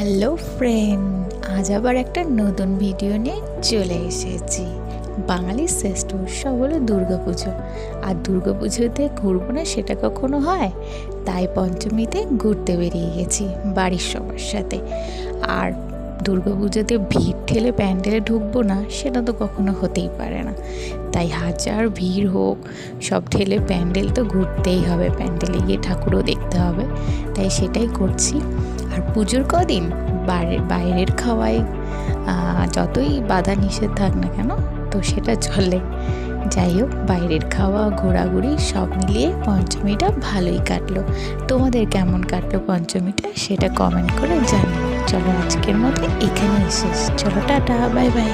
Hello friend, আজ আবার একটা নতুন ভিডিও নিয়ে চলে এসেছি। বাঙালির শ্রেষ্ঠ উৎসব হলো দুর্গাপুজো, আর দুর্গাপুজোতে ঘুরবো না সেটা কখনো হয়? তাই পঞ্চমীতে ঘুরতে বেরিয়ে গেছি বাড়ির সবার সাথে। আর দুর্গাপুজোতে ভিড় ঠেলে প্যান্ডেলে ঢুকবো না সেটা তো কখনো হতেই পারে না। তাই হাজার ভিড় হোক, সব ঠেলে প্যান্ডেল তো ঘুরতেই হবে, প্যান্ডেলে গিয়ে ঠাকুরও দেখতে হবে, তাই সেটাই করছি। আর পুজোর কদিন বাইরের খাওয়াই যতই বাধা নিষেধ থাক না কেন, তো সেটা চলে। যাই হোক, বাইরের খাওয়া ঘোরাঘুরি সব মিলিয়ে পঞ্চমীটা ভালোই কাটলো। তোমাদের কেমন কাটলো পঞ্চমীটা সেটা কমেন্ট করে জানিও। চলো আজকের মতো এখানেই শেষ। চলো টাটা, বাই বাই।